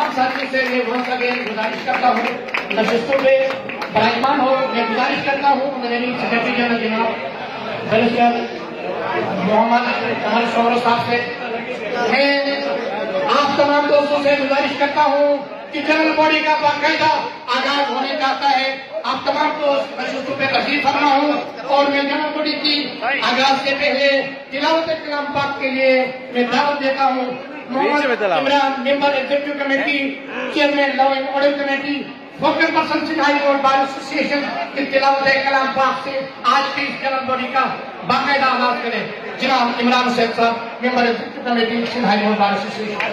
तमाम साथियों से मैं वंस अगेन गुजारिश करता हूँ, नशिस्तों पे बराजमान हो। मैं गुजारिश करता हूँ मेरे सेक्रेटरी जनरल जनाब बैरिस्टर मोहम्मद कमर शोहर साहब से, मैं आप तमाम दोस्तों से गुजारिश करता हूँ कि जनरल बॉडी का बाकायदा आगाज होने जाता है। आप तमाम दोस्त नशिस्तों पे तशरीफ फरमा हूँ और मैं जनरल बॉडी की आगाज से पहले तिलावत कलाम पाक के लिए मैं दावत देता हूँ Mohammad Imran, member executive committee, chairman law and order committee, focal person Sindh high court bar association की तिलावत कलाम पाक से आज की इस जनरल बॉडी का बाकायदा आगाज करें। जनाब इमरान हुसैन साहब, member executive committee Sindh high court bar association.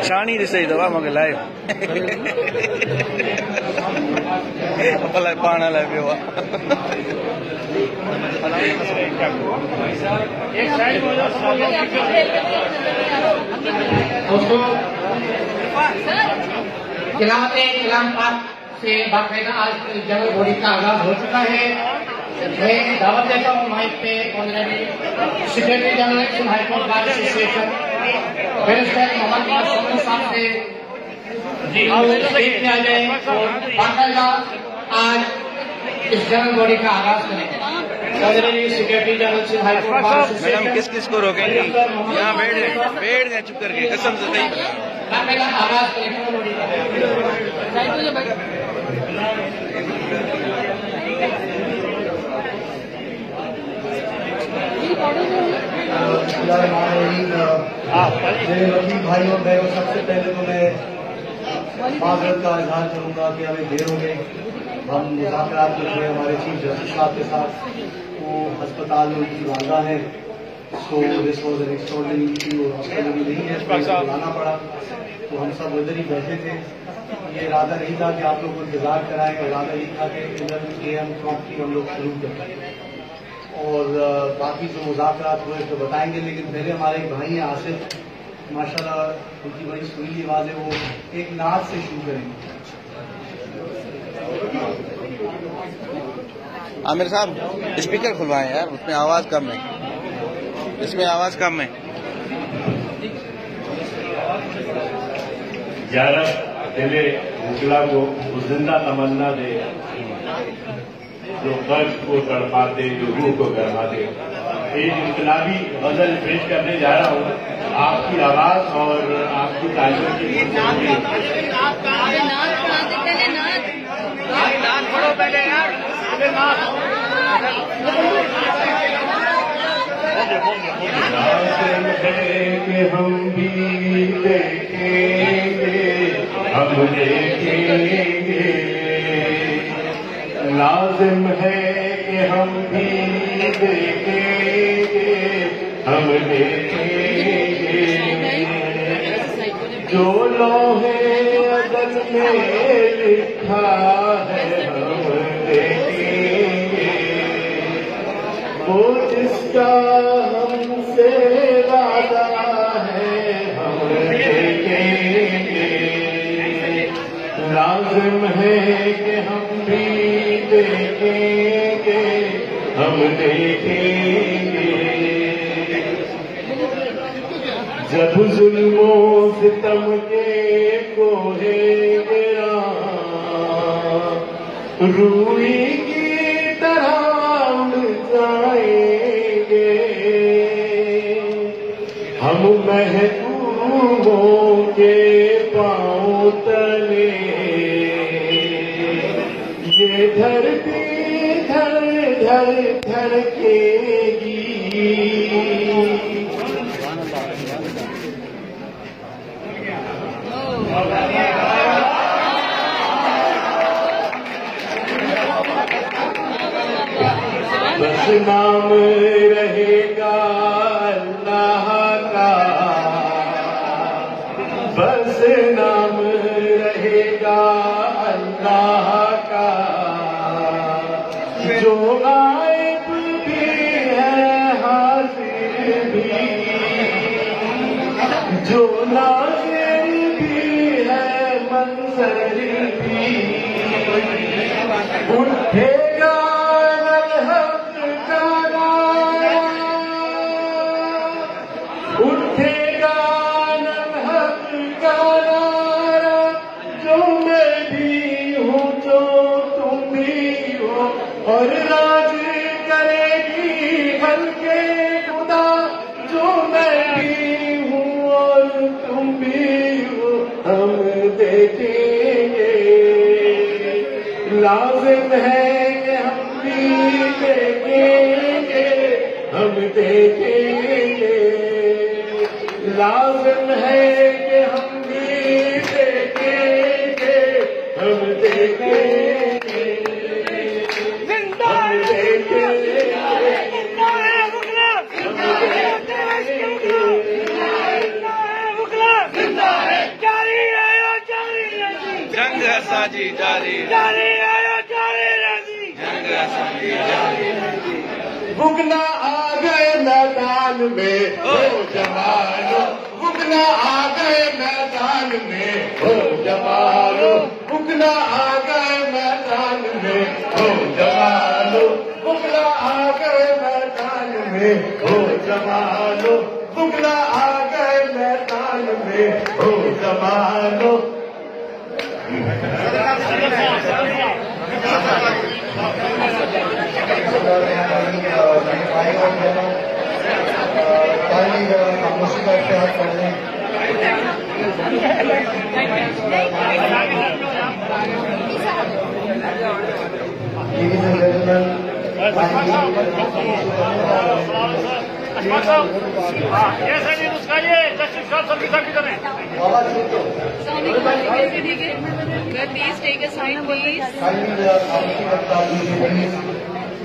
शानी सही दवा मगर लाइव पाना लाइव हुआ दोस्तों, तिलावत कलाम पाक से बाकायदा आज जनरल बॉडी का आगाज हो चुका है। मैं दावत देता हूँ माइक पे honorary secretary general Sindh high court bar association barrister Mohammad Qamar शोहर साहब से स्टेज में आ जाए और बाकायदा आज इस जनरल बॉडी का आगाज करें। Honorary secretary general Sindh high court bar association. Madam किस को रोकेंगे? यहाँ बैठ गए चुप करके, कसम से नहीं बाकायदा आगाज करें जनरल बॉडी मेरे वकील भाई और बहनों, सबसे पहले तो मैं माजरत का इजहार करूंगा कि हमें देर हो गई। हम मुज़ाकरात कर रहे हैं हमारे चीफ जस्टिस साहब के साथ, वो अस्पताल में उनकी वालदा है, so this was an extraordinary meeting और हॉस्पिटल नहीं है, बुलाना पड़ा। तो हम सब उधर ही बैठे थे। ये इरादा नहीं था कि आप लोग को इंतजार कराएं, इरादा यही था कि इधर AM प्रॉम्प्टली हम लोग शुरू करें और बाकी जो मुज़ाकरात हुए तो बताएंगे। लेकिन पहले हमारे एक भाई हैं आसिफ, माशाल्लाह उनकी बड़ी सुरीली आवाज़ है, वो एक नाच से शुरू करेंगे। आमिर साहब स्पीकर खुलवाएं यार, उसमें आवाज कम है, इसमें आवाज कम है। 11 दिले मुगला को जिंदा तमन्ना दे, जो कर्ज को तड़पा दे, जो रूह को गरमा दे। एक इनकलाबी गजल पेश करने जा रहा हूँ। आपकी आवाज और आपकी तालीम की कि हम भी देखेंगे, हम देखेंगे, लाजिम है कि हम भी देखेंगे, हम देखेंगे, जो लोहे अदल में लिखा है हम देखेंगे, वो जिसका हमसे वादा है हम देखेंगे, लाजिम है कि हम भी देखेंगे, हम देखेंगे, जब जुल्मो सितम के कोहे गिरा, रूई की तरह उड़ जाएंगे, हम महबूबों के पांव तले, ये धरती धर धर धड़केगी। बस नाम रहेगा अल्लाह का, बस नाम रहेगा अल्लाह का, जो गायब जो नाज़िर भी है मंजर भी उठेगा हक का नारा, उठेगा हक का नारा, जो मैं भी हूँ जो तुम भी हो, और राज करेगी हल्के खुदा, जो मैं भी हूँ और तुम भी हो, हम देखेंगे, लाजिम है कि हम भी देखेंगे, हम देखेंगे, लाजिम है कि हम भी देखेंगे, हम देखेंगे, हम देखेंगे, जंग साजी जारी, जंग साजी जारी। बुगना आ गए मैदान में हो जवानों, बुगना आ गए मैदान में हो जवानों, बुगना आ गए मैदान में हो जवानों, बुगना आ गए मैदान में हो जवानों, बुगना आ गए मैदान में हो जवानों। खामोशी का इख्तियार कर लें। Ladies and gentlemen, Please take a sign, please.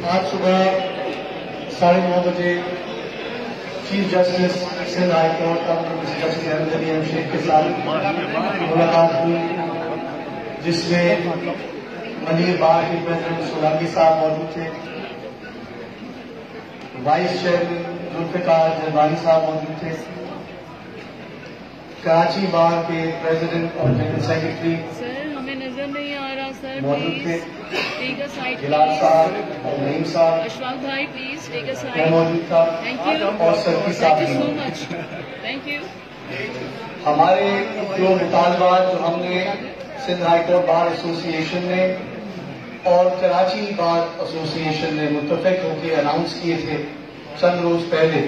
आज सुबह 9:30 बजे chief justice Sindh high court का जस्टिस अहमद अली शेख के साथ मुलाकात हुई, जिसमें मनीर बार के प्रेसिडेंट सोलांकी साहब मौजूद थे, वाइस चेयरमैन जुल्फिकार जरबानी साहब मौजूद थे, कराची बार के प्रेसिडेंट और जनरल सेक्रेटरी सर हमें नजर नहीं आ रहा सर, मौजूद थे, टेक अ साइड, गिलास साहब और नईम साहब, अशफाक भाई प्लीज टेक अ मैं साइड। मौजूद था, थैंक यू, और सरकी साहब थैंक भी यू सो मौजूद थे। Much, thank you. हमारे जो मुतालबात जो हमने Sindh high court bar association ने और कराची बार एसोसिएशन ने मुत्तफिक होकर अनाउंस किए थे चंद रोज पहले,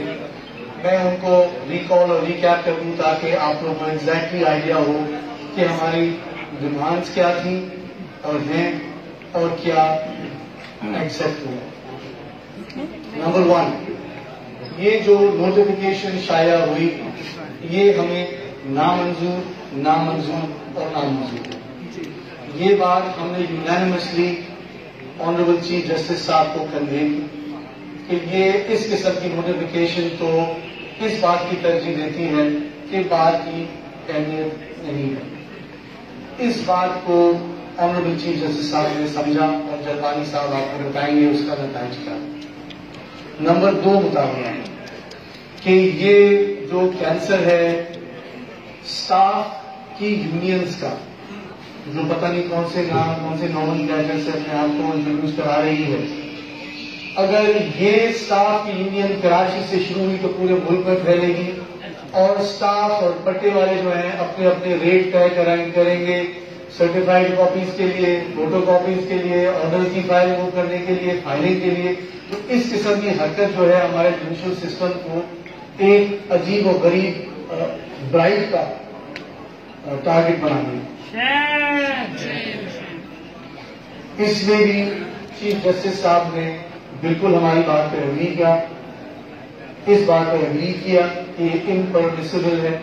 मैं उनको रिकॉल और रिकैप कर दूं ताकि आप लोगों को एग्जैक्टली आइडिया हो कि हमारी डिमांड्स क्या थी और हैं और क्या एक्सेप्ट हुआ। नंबर 1, ये जो नोटिफिकेशन शाया हुई ये हमें नामंजूर, नामंजूर और नामंजूर, ये बात हमने यूनानिमसली ऑनरेबल चीफ जस्टिस साहब को कन्वे की कि ये इस किस्म की नोटिफिकेशन तो इस बात की तरजीह देती है कि बात की अहमियत नहीं है। इस बात को ऑनरेबल चीफ जस्टिस साहब ने समझा और जरबानी साहब आपको बताएंगे उसका नतीजा क्या। नंबर 2 मुताबिक कि ये जो कैंसर है स्टाफ की यूनियंस का, जो पता नहीं कौन से नाम कौन से नॉर्मल कैचर से अपने आप को इंट्रोड्यूस करा रही है, अगर ये स्टाफ की यूनियन कराची से शुरू हुई तो पूरे मुल्क में फैलेगी और स्टाफ और पट्टे वाले जो हैं अपने अपने रेट तय करेंगे सर्टिफाइड कॉपीज के लिए, फोटो कॉपीज के लिए, ऑर्डर की फाइल वो करने के लिए, फाइलिंग के लिए। तो इस किस्म की हरकत जो है हमारे जुडिशल सिस्टम को एक अजीब और गरीब ब्राइड का टारगेट बना दी। इसमें भी चीफ जस्टिस साहब ने बिल्कुल हमारी बात पर अग्री किया, इस बात पर अग्री किया कि ये इम्परमिसिबल है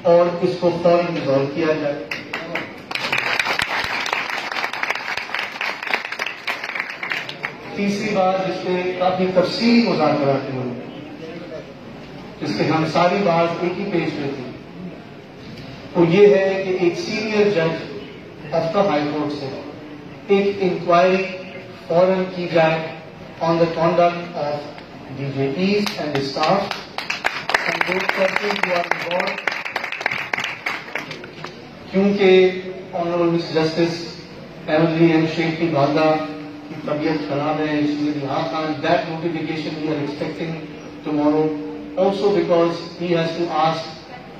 और इसको फौरन रिजॉल्व किया जाए। तीसरी बात जिसपे काफी तफसीली मुज़ाकरा हुए, जिसके हम सारी बात एक ही पेज पे थी, वो ये है कि एक सीनियर जज ऑफ द हाई कोर्ट से एक इंक्वायरी फौरन की जाए on the conduct of DJPs and staff, and those persons who are involved क्योंकि honourable miss justice Emily M Sheikh की वालदा की तबीयत खराब है, that notification we are expecting tomorrow, also because he has to ask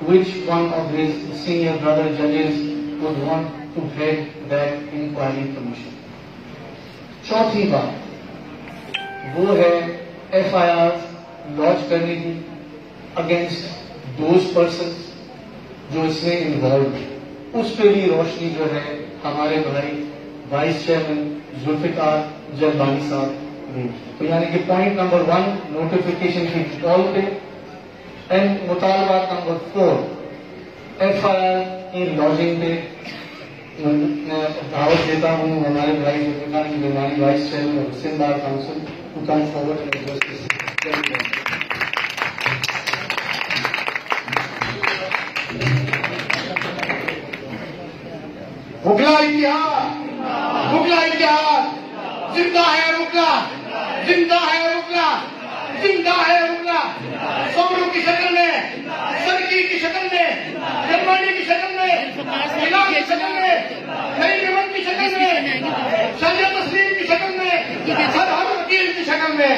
which one of his senior brother judges would want to head that inquiry commission. चौथी बात वो है FIR लॉन्च करने की अगेंस्ट दोज पर्सन्स जो इसमें involve है, उस पर भी रोशनी जो है हमारे भाई वाइस चेयरमैन जुल्फिकार जरबानी साहब ने। तो यानी कि पॉइंट नंबर 1 नोटिफिकेशन की कॉल पे, एंड मुतालबा नंबर 4 FIR की लॉन्चिंग पे मैं दावत देता हूँ हमारे भाई जुल्फिकार जरबानी वाइस चेयरमैन और Hussain bar council to come forward and address this. मुगला इतिहास, मुगला इतिहास जिंदा है, मुगला जिंदा है, मुगला जिंदा है, मुगला सोमरू की शक्ल में, सरकी की शक्ल में, जर्मनी की शक्ल में, इलाक की शक्ल में, नई निमन की शक्ल में, संजय तस्लीम की शक्ल में, सरहद वकील की शक्ल में।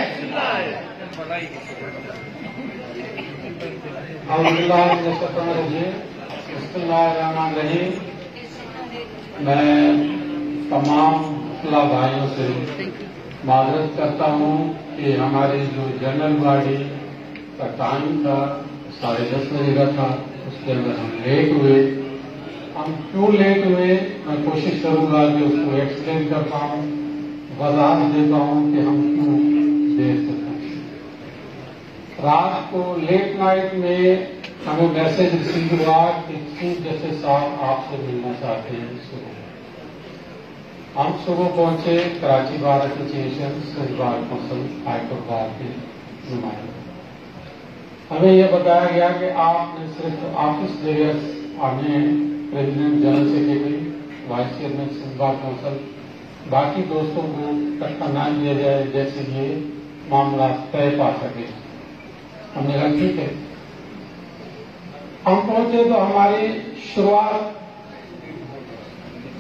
मैं तमाम खुला भाइयों से माजरत करता हूँ कि हमारी जो जनरल बॉडी का टाइम था 10:30 बजे का था, उसके अंदर हम लेट हुए। हम क्यों लेट हुए, मैं कोशिश करूंगा कि उसको एक्सप्लेन कर पाऊँ, वजाहत दे पाऊँ कि हम क्यों देर से पहुंचे। रात को लेट नाइट में हमें मैसेज रिसीव हुआ कि चीफ जस्टिस साहब आपसे मिलना चाहते हैं सुबह। हम सुबह पहुंचे Karachi bar association, Sindh bar council, high court bar के नुमाइंदे। हमें यह बताया गया कि आपने सिर्फ ऑफिस लेयर्स, हमें president general secretary, vice chairman Sindh bar council, बाकी दोस्तों को इकट्ठा न किया जाए जैसे ये मामला तय पा सके। हमने कहा ठीक है। हम पहुंचे तो हमारी शुरुआत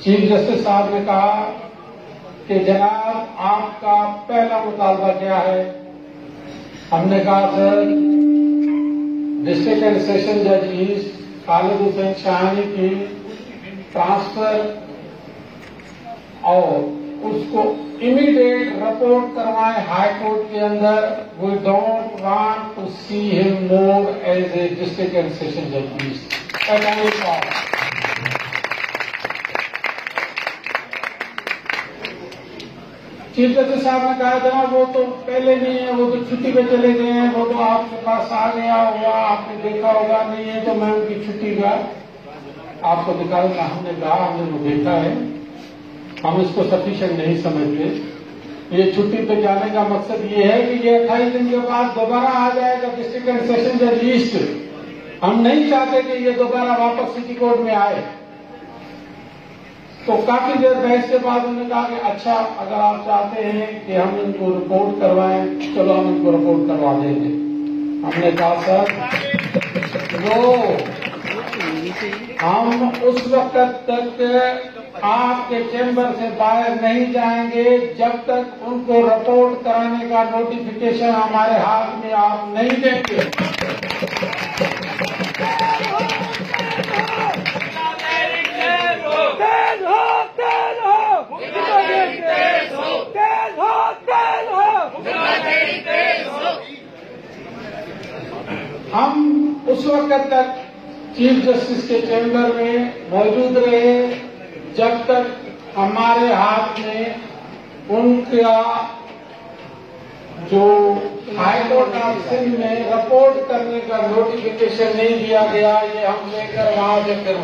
चीफ जस्टिस साहब ने कहा कि जनाब आपका पहला मुतालबा क्या है। हमने कहा सर डिस्ट्रिक्ट एंड सेशन जज ईस्ट खालिद हुसैन शाहानी की ट्रांसफर और उसको इमीडिएट रिपोर्ट करवाएं हाई कोर्ट के अंदर। We don't want to see him more as a district and session जज ईस्ट। चीफ जस्टिस साहब ने कहा जनाब वो तो पहले नहीं है, वो तो छुट्टी पे चले गए हैं, वो तो आपके पास आ गया होगा, आपने देखा होगा। नहीं है तो मैं उनकी छुट्टी का आपको दिखाऊंगा। हमने कहा हमने वो देखा है, हम इसको सफिशिएंट नहीं समझते। ये छुट्टी पे जाने का मकसद ये है कि ये 28 दिन के बाद दोबारा आ जाएगा डिस्ट्रिक्ट एंड सेशन जज ईस्ट। हम नहीं चाहते कि ये दोबारा वापस सिटी कोर्ट में आए। तो काफी देर बहस के बाद उन्होंने कहा कि अच्छा अगर आप चाहते हैं कि हम इनको रिपोर्ट करवाएं, चलो हम इनको रिपोर्ट करवा देंगे। हमने कहा सर वो हम उस वक्त तक आपके चैम्बर से बाहर नहीं जाएंगे जब तक उनको रिपोर्ट कराने का नोटिफिकेशन हमारे हाथ में आप नहीं देंगे। हम उस वक्त तक चीफ जस्टिस के चैम्बर में मौजूद रहे जब तक हमारे हाथ में उनका जो हाईकोर्ट ऑफ सिंध में रिपोर्ट करने का नोटिफिकेशन नहीं दिया गया। ये हम लेकर वहां से फिर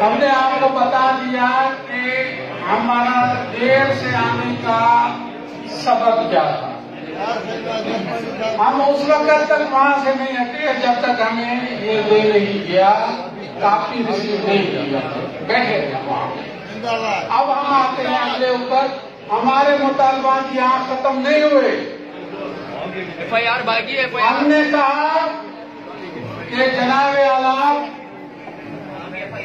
हमने आपको बता दिया कि हमारा देर से आने का सबब क्या था। हम उस वक्त तक वहां से नहीं हटे जब तक हमें ये दे नहीं गया, काफी रिसीव नहीं किया, बैठे थे वहां। अब हम आते हैं अगले ऊपर। हमारे मुतालबात यहाँ खत्म नहीं हुए। FIR बाकी है। हमने कहा कि जनाब आला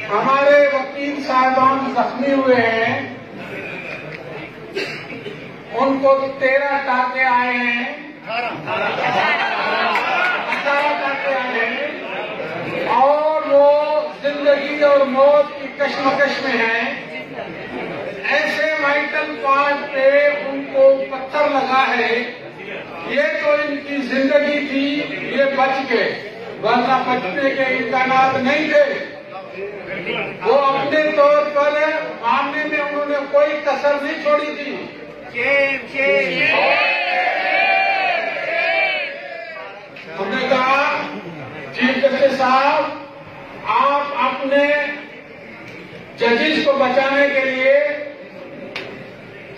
हमारे वकील साहबान जख्मी हुए हैं, उनको 13 टाके आए हैं, 18 टाके आए हैं और वो जिंदगी और मौत की कश्मकश में हैं। ऐसे वाइटल पार्ट पे उनको पत्थर लगा है। ये तो इनकी जिंदगी थी, ये बच गए, वरना बचने के इम्कानात नहीं थे। वो अपने तौर पर मामले में उन्होंने कोई कसर नहीं छोड़ी थी। हमने कहा चीफ जस्टिस साहब, आप अपने जजेस को बचाने के लिए,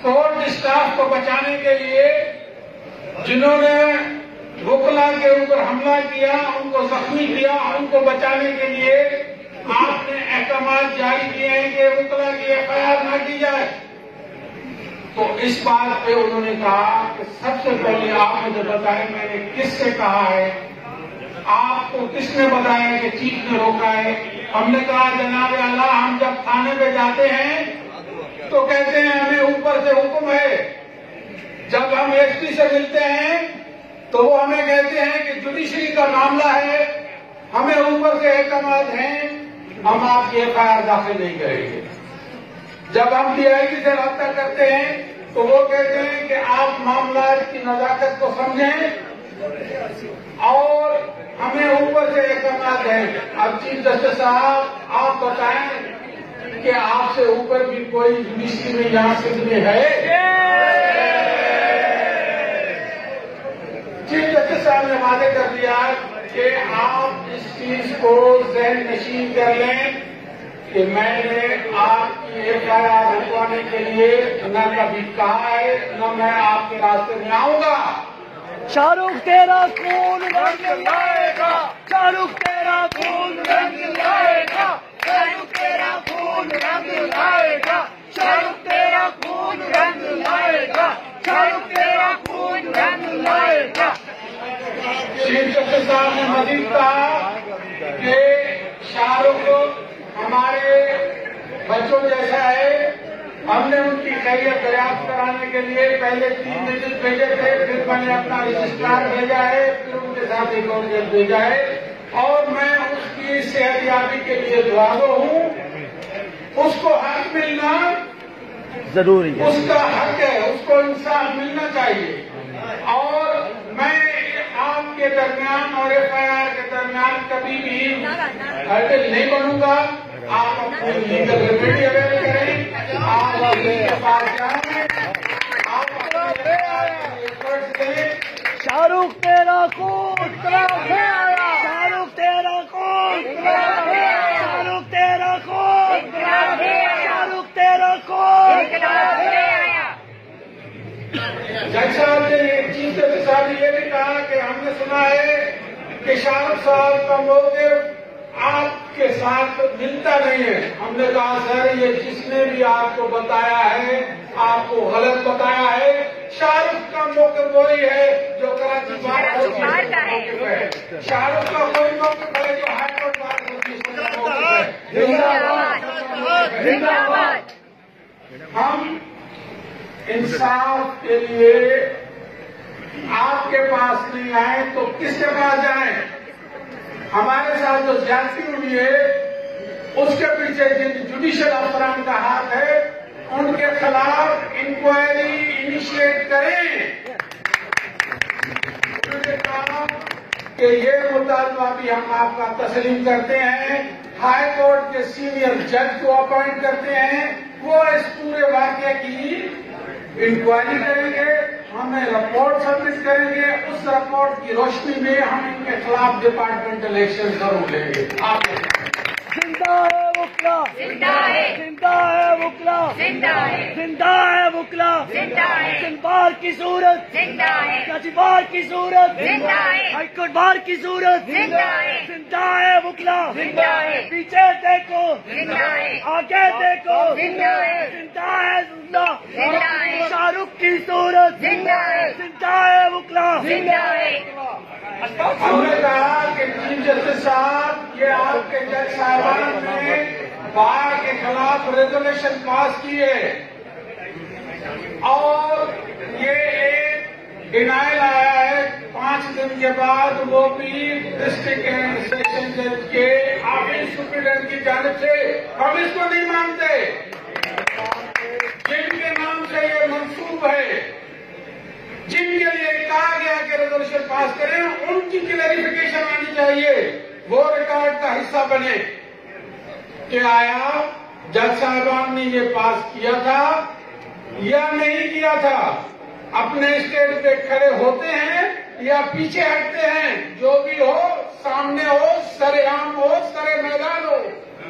कोर्ट स्टाफ को बचाने के लिए, जिन्होंने वकला के ऊपर हमला किया, उनको जख्मी किया, उनको बचाने के लिए आपने अहकाम जारी किए हैं कि वकला की FIR न की जाए। तो इस बात पे उन्होंने कहा कि सबसे पहले आप मुझे बताएं मैंने किससे कहा है, आपको किसने बताया कि चीफ ने रोका है। हमने कहा जनाब आला, हम जब थाने पे जाते हैं तो कहते हैं हमें ऊपर से हुक्म है। जब हम SP से मिलते हैं तो वो हमें कहते हैं कि जुडिशरी का मामला है, हमें ऊपर से अहकाम हैं, हम आपकी FIR दाखिल नहीं करेंगे। जब हम DIG से रब्ता करते हैं तो वो कहते हैं कि आप मामला की नजाकत को समझें और हमें ऊपर से अहकाम हैं। अब चीफ जस्टिस साहब आप बताएं कि आपसे ऊपर भी कोई जुडिशरी में यहाँ सिंध में है? चीफ जस्टिस साहब ने वादे कर दिया कि आप इस चीज को ज़हन नशीन कर लें कि मैंने आपकी FIR रुकवाने के लिए न कभी कहा है, न मैं आपके रास्ते में आऊंगा। शाहरुख तेरा खून रंग लाएगा, शाहरुख तेरा खून रंग लाएगा, शाहरुख तेरा खून रंग लाएगा, शाहरुख तेरा खून रंग लाएगा, शाहरुख तेरा खून रंग लाएगा। चीफ जस्टिस साहब ने मजीद कहा कि शाहरुख हमारे बच्चों जैसा है। हमने उनकी खैरियत दरियाफ्त कराने के लिए पहले 3 विजिट भेजे थे, फिर मैंने अपना रजिस्ट्रार भेजा है, फिर उनके साथ एक और जज भेजा है और मैं उसकी सेहतयाबी के लिए दुआगो हूँ। उसको हक मिलना जरूरी है, उसका हक है, उसको इंसाफ मिलना चाहिए। और मैं आपके दरमियान और FIR के दरमियान कभी भी हर्डल नहीं बनूंगा। आप अपनी लीगल रेमेडी अवेल करें, आप के पास जाएं, आप एफर्ट्स दें। शाहरुख तेरा खून, शाहरुख तेरा खून, शाहरुख तेरा खून, शाहरुख तेरा खून। जज साहब ने चीफ जस्टिस साहब ने ये भी कहा कि हमने सुना है कि शाहरुख साहब का मोटिव आपके साथ मिलता नहीं है। हमने कहा सर ये जिसने भी आपको बताया है आपको गलत बताया है। शाहरुख का मोटिव वही है जो कराची बार है। शाहरुख का कोई मोटिव है जो हाईकोर्ट बार है। हम इंसाफ के लिए आपके पास नहीं आए तो किसके पास जाएं? हमारे साथ जो ज्यादती हुई है उसके पीछे जिन जुडिशियल अफसरान का हाथ है उनके खिलाफ इंक्वायरी इनिशिएट करें। उन्होंने कहा कि ये मुतालबा भी हम आपका तस्लीम करते हैं। हाई कोर्ट के सीनियर जज को अपॉइंट करते हैं, वो इस पूरे वाकये की इंक्वायरी करेंगे। हमें रिपोर्ट सबमिट करेंगे। उस रिपोर्ट की रोशनी में हम इनके खिलाफ डिपार्टमेंटल एक्शन जरूर लेंगे। आप जिंदा है वुकला, जिंदा है, जिंदा है वुकला, जिंदा है, जिंदा है वुकला, जिंदा है, बार की सूरत, जिंदा है, जज बार की सूरत, जिंदा है, हाईकोर्ट बार की सूरत, जिंदा है, जिंदा है वुकला, जिंदा है, पीछे देखो, जिंदा है, आगे देखो, जिंदा है, जिंदा है जिंदा, जिंदा है, शाहरुख की सूरत, जिंदा है, जिंदा है वुकला, जिंदा है। हमने कहा कि चीफ जस्टिस साहब, ये आपके जज साहिबान ने बार के खिलाफ रेजोल्यूशन पास किए और ये एक डिनाइल आया है 5 दिन के बाद, वो भी डिस्ट्रिक्ट एंड सेशन जज के ऑफिस सुप्रीडेंट की जानिब से। हम इसको नहीं मानते। जिनके नाम से ये मंसूब है, जिनके लिए कहा गया कि रेजोल्यूशन पास करें, उनकी क्लैरिफिकेशन आनी चाहिए, वो रिकॉर्ड का हिस्सा बने कि आया जज साहिबान ने ये पास किया था या नहीं किया था। अपने स्टेज पे खड़े होते हैं या पीछे हटते हैं, जो भी हो, सामने हो, सरेआम हो, सरे मैदान हो।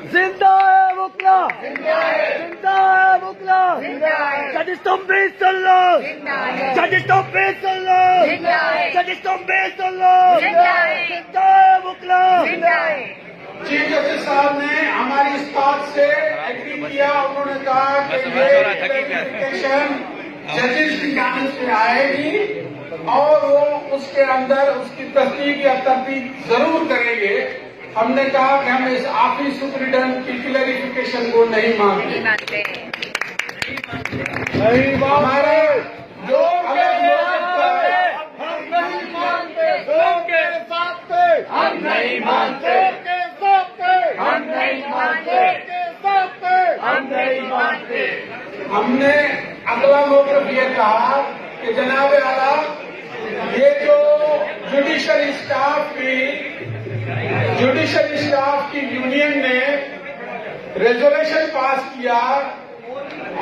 जिंदा है वुकला, जिंदा है, जिंदा है वुकला, जिंदा है, जज तुम भी सुन लो, जिंदा है, जज तुम भी सुन लो, जिंदा है, जज तुम भी सुन लो, जिंदा है, जिंदा है वुकला, जिंदा है। चीफ जस्टिस साहब ने हमारी इस बात से एग्री किया। उन्होंने कहा कि ये क्लैरिफिकेशन जजेस की जानिब से आएगी और वो उसके अंदर उसकी तस्दीक या तरदीद जरूर करेंगे। हमने कहा कि हम इस ऑफिस सुप्रीडेंट की क्लैरिफिकेशन को नहीं मानते। हमारे जो अलग हो सकता है, हम नहीं मानते। के साथ पे हम नहीं मानते। के साथ पे हम नहीं मानते। के साथ पे हम नहीं मानते। हमने अगला मौक़िफ़ ये कहा कि जनाब आला, ये जो जुडिशल स्टाफ की यूनियन ने रेजोल्यूशन पास किया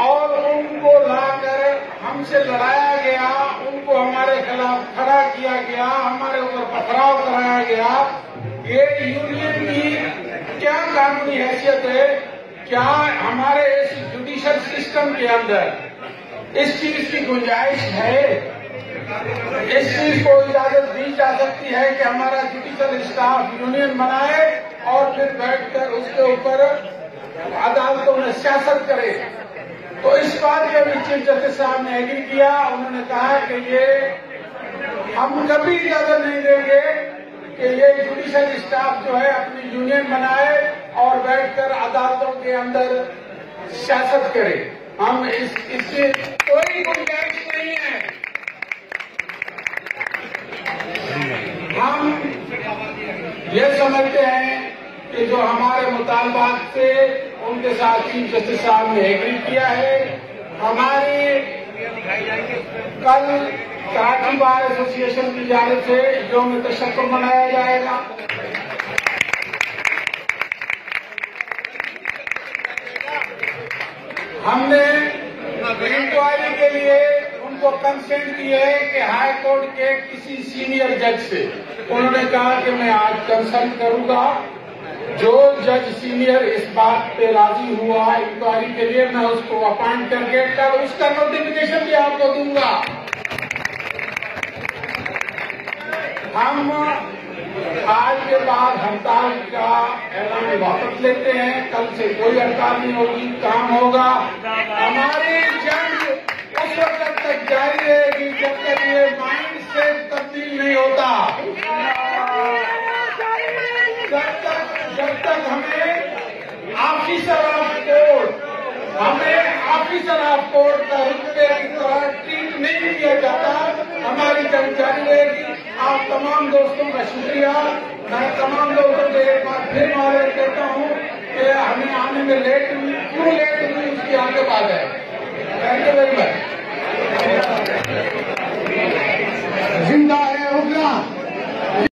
और उनको लाकर हमसे लड़ाया गया, उनको हमारे खिलाफ खड़ा किया गया, हमारे ऊपर पथराव कराया गया। ये यूनियन की क्या कानूनी हैसियत है? क्या हमारे इस जुडिशल सिस्टम के अंदर इस चीज की गुंजाइश है? इस चीज को इजाजत दी जा सकती है कि हमारा जुडिशल स्टाफ यूनियन बनाए और फिर बैठकर उसके ऊपर अदालतों में सियासत करे? तो इस बात के भी चीफ जस्टिस साहब ने एग्री किया। उन्होंने कहा कि ये हम कभी इजाजत नहीं देंगे कि ये जुडिशल स्टाफ जो है अपनी यूनियन बनाए और बैठकर अदालतों के अंदर सियासत करे। हम इससे कोई गुंजाइश नहीं है। हम ये समझते हैं कि जो हमारे मुतालबात से उनके साथ चीफ जस्टिस साहब ने एग्री किया है। हमारी कल कराची बार एसोसिएशन की जानिब से यौम तशक्कुर मनाया जाएगा। हमने इंक्वायरी के लिए उनको कंसेंट दी है कि हाई कोर्ट के किसी सीनियर जज से। उन्होंने कहा कि मैं आज कंसल्ट करूंगा, जो जज सीनियर इस बात पे राजी हुआ इंक्वायरी के लिए, मैं उसको अपॉइंट करके कल उसका नोटिफिकेशन भी आपको दूंगा। हम आज के बाद हड़ताल का ऐलान वापस लेते हैं। कल से कोई हड़ताल नहीं होगी, काम होगा। हमारी जंग उस वक्त तक जारी रहेगी जब तक ये माइंड सेट तब्दील नहीं होता। जब तक हमें ऑफिसर ऑफ कोर्ट का रुतबे की तरह ट्रीट नहीं किया जाता, हमारी जंग जारी रहेगी। आप तमाम दोस्तों का शुक्रिया। मैं तमाम दोस्तों से एक बार फिर मालूम करता हूँ कि हमें आने में लेट